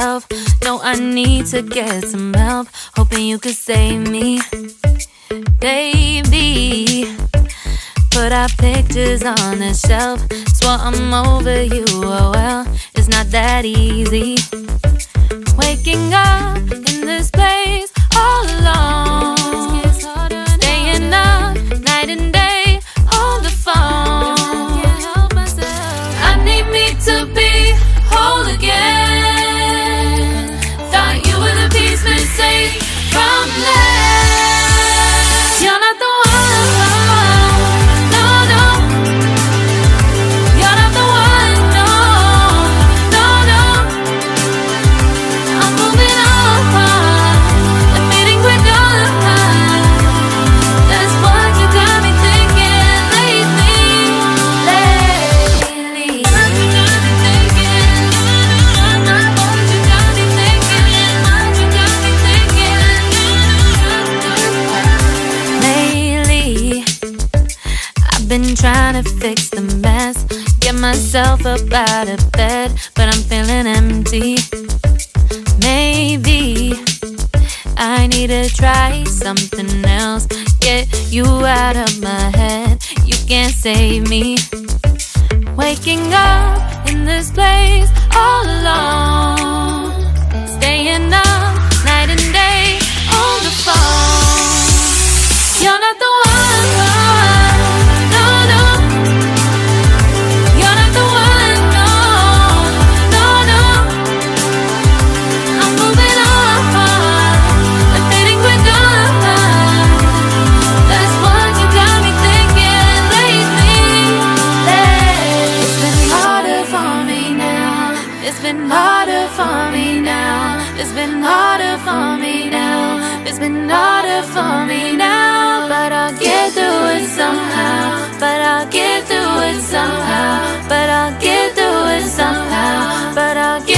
myself. No, I need to get some help. Hoping you could save me, baby. Put our pictures on the shelf. Swore I'm over you, oh well, it's not that easy. Waking up in this place all alone, staying up night and day on the phone. I need me to be whole again. Thought you were the piece missing from last. You're not the one, no, no. You're not the one, no, no, no. I'm moving on, admitting we're done. That's what you got me thinking lately. What you got me thinking? What you got me thinking? What you got me thinking? Lately, I've been trying to fix the mess, get myself up out of bed, but I'm feeling empty. Maybe I need to try something else. Get you out of my head, you can't save me. Waking up in this place all alone, staying up night and day on the phone. You're not the one, no, no. You're not the one, no, no, no. I'm moving on, admitting we're done. That's what you got me thinking lately. It's been harder for me now. It's been harder for me now. It's been harder for me now. It's been harder for me now. But I'll get through it somehow. But I'll get through it somehow. But I'll get through it somehow. But I'll get